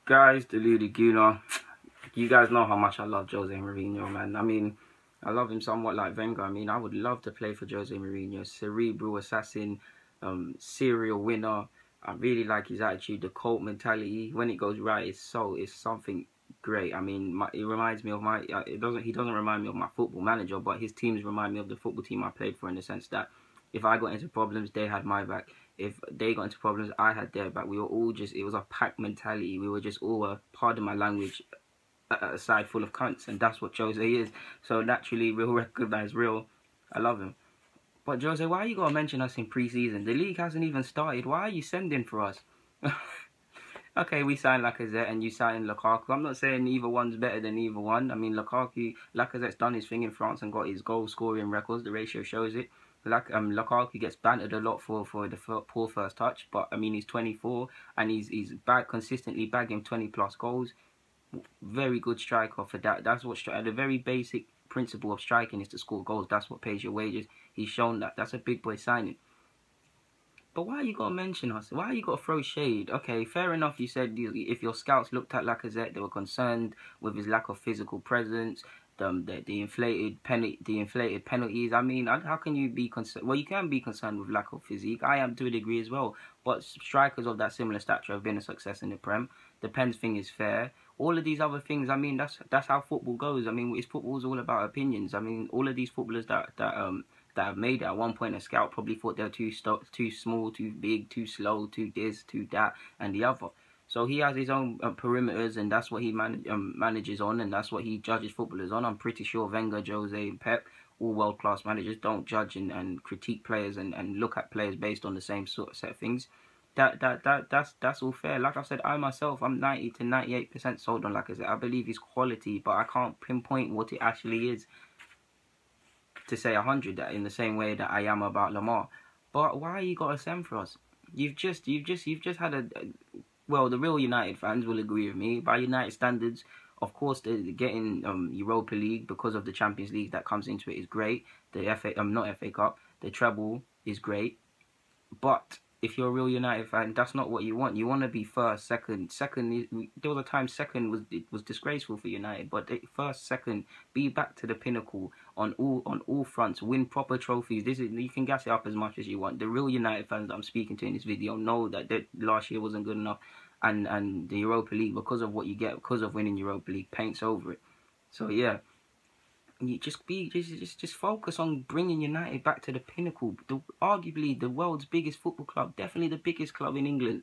Guys, the Ludiguna, you guys know how much I love Jose Mourinho, man. I mean, I love him somewhat like Wenger. I mean, I would love to play for Jose Mourinho. Cerebral assassin, serial winner. I really like his attitude, the cult mentality. When it goes right, it's something great. I mean, it reminds me of my. He doesn't remind me of my football manager, but his teams remind me of the football team I played for in the sense that if I got into problems, they had my back. If they got into problems, I had their back. We were all just, it was a pack mentality. We were just all pardon my language, a side full of cunts, and that's what Jose is. So naturally, we'll recognize real. I love him. But Jose, why you gotta mention us in preseason? The league hasn't even started. Why are you sending for us? Okay, we signed Lacazette and you signed Lukaku. I'm not saying either one's better than either one. I mean, Lacazette's done his thing in France and got his goal scoring records. The ratio shows it. Lukaku gets bantered a lot for the poor first touch, but I mean he's 24 and he's consistently bagging 20 plus goals. Very good striker for that. That's what the very basic principle of striking is to score goals. That's what pays your wages. He's shown that. That's a big boy signing. But why you gotta mention us? Why you gotta throw shade? Okay, fair enough. You said if your scouts looked at Lacazette, they were concerned with his lack of physical presence, the inflated penalties. I mean, how can you be concerned? Well, you can be concerned with lack of physique. I am to a degree as well. But strikers of that similar stature have been a success in the Prem. The Pens thing is fair. All of these other things. I mean, that's how football goes. I mean, football's all about opinions. I mean, all of these footballers that have made it at one point, a scout probably thought they were too small, too big, too slow, too this, too that, and the other. So he has his own perimeters, and that's what he manages on, and that's what he judges footballers on. I'm pretty sure Wenger, Jose, and Pep, all world-class managers, don't judge and critique players and look at players based on the same sort of set of things. That's all fair. Like I said, I myself, I'm 90 to 98% sold on Lacazette. I believe his quality, but I can't pinpoint what it actually is to say 100 that in the same way that I am about Lamar. But why you got to send for us? You've just had well, the real United fans will agree with me. By United standards, of course, getting Europa League because of the Champions League that comes into it is great. The not FA Cup, the treble is great. But if you're a real United fan, that's not what you want. You want to be first, second. There was a time second was disgraceful for United, but first, second, be back to the pinnacle on all fronts. Win proper trophies. You can gas it up as much as you want. The real United fans that I'm speaking to in this video know that last year wasn't good enough, and the Europa League, because of what you get because of winning Europa League, paints over it. So yeah. You just focus on bringing United back to the pinnacle. Arguably the world's biggest football club, definitely the biggest club in England.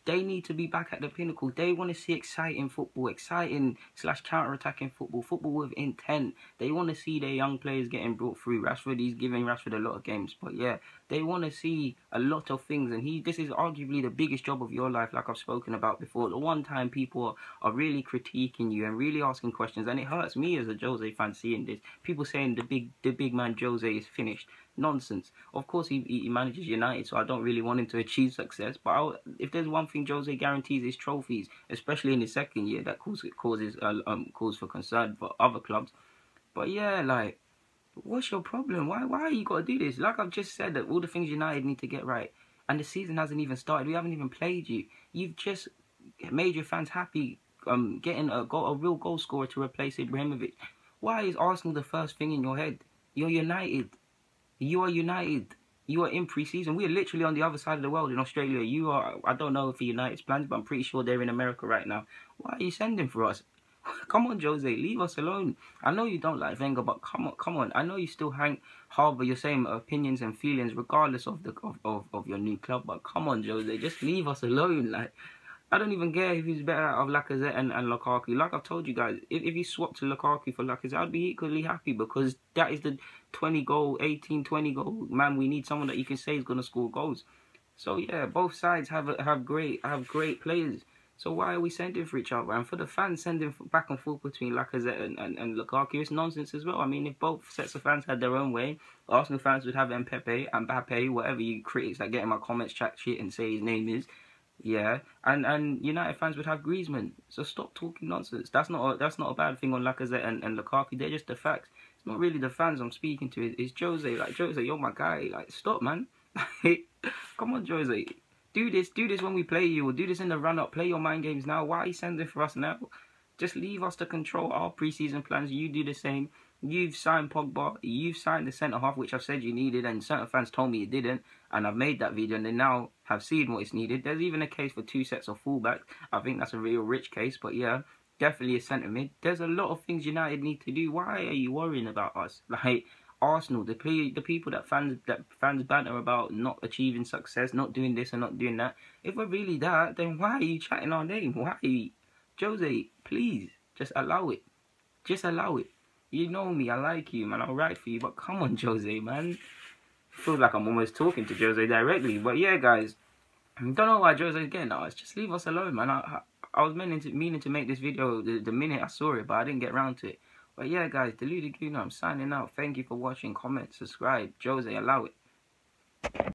They need to be back at the pinnacle. They want to see exciting football, exciting / counter-attacking football with intent. They want to see their young players getting brought through. He's giving Rashford a lot of games, but yeah, they want to see a lot of things. And this is arguably the biggest job of your life, like I've spoken about before. The one time people are really critiquing you and really asking questions, and it hurts me as a Jose fan seeing this. People saying the big man Jose is finished. Nonsense. Of course, he manages United, so I don't really want him to achieve success. But if there's one thing Jose guarantees is trophies, especially in his second year, that causes cause for concern for other clubs. But yeah, like, what's your problem? Why you got to do this? Like I've just said, that all the things United need to get right, and the season hasn't even started. We haven't even played you. You've just made your fans happy, getting a real goal scorer to replace Ibrahimovic. Why is Arsenal the first thing in your head? You're United. You are United. You are in pre-season. We are literally on the other side of the world in Australia. You are, I don't know for United's plans, but I'm pretty sure they're in America right now. Why are you sending for us? Come on, Jose, leave us alone. I know you don't like Wenger, but come on. I know you still harbor your same opinions and feelings regardless of your new club, but come on, Jose, just leave us alone. Like, I don't even care if he's better out of Lacazette and Lukaku. Like I've told you guys, if you swap to Lukaku for Lacazette, I'd be equally happy because that is the 20 goal man we need. Someone that you can say is going to score goals. So yeah, both sides have great players. So why are we sending for each other? And for the fans sending back and forth between Lacazette and Lukaku, it's nonsense as well. I mean, if both sets of fans had their own way, Arsenal fans would have Mbappe, whatever you critics that get in my comments chat shit and say his name is. Yeah, and United fans would have Griezmann. So stop talking nonsense. That's not a bad thing on Lacazette and Lukaku. They're just the facts. It's not really the fans I'm speaking to. It's Jose. Like, Jose, you're my guy. Like, stop, man. Come on, Jose. Do this when we play you, or do this in the run-up. Play your mind games now. Why are you sending for us now? Just leave us to control our preseason plans. You do the same. You've signed Pogba. You've signed the centre-half, which I've said you needed, and certain fans told me you didn't. And I've made that video, and they now have seen what is needed. There's even a case for 2 sets of fullbacks. I think that's a real rich case, but yeah, definitely a centre mid. There's a lot of things United need to do. Why are you worrying about us? Like Arsenal, the people that fans banter about not achieving success, not doing this and not doing that. If we're really that, then why are you chatting our name? Why? Jose, please, just allow it. Just allow it. You know me, I like you, man. I'll write for you, but come on, Jose, man. Feels like I'm almost talking to Jose directly. But yeah, guys, I don't know why Jose's getting at us. Just leave us alone, man. I was meaning to make this video the minute I saw it, but I didn't get around to it. But yeah, guys, Deluded Gooner, I'm signing out. Thank you for watching. Comment, subscribe. Jose, allow it.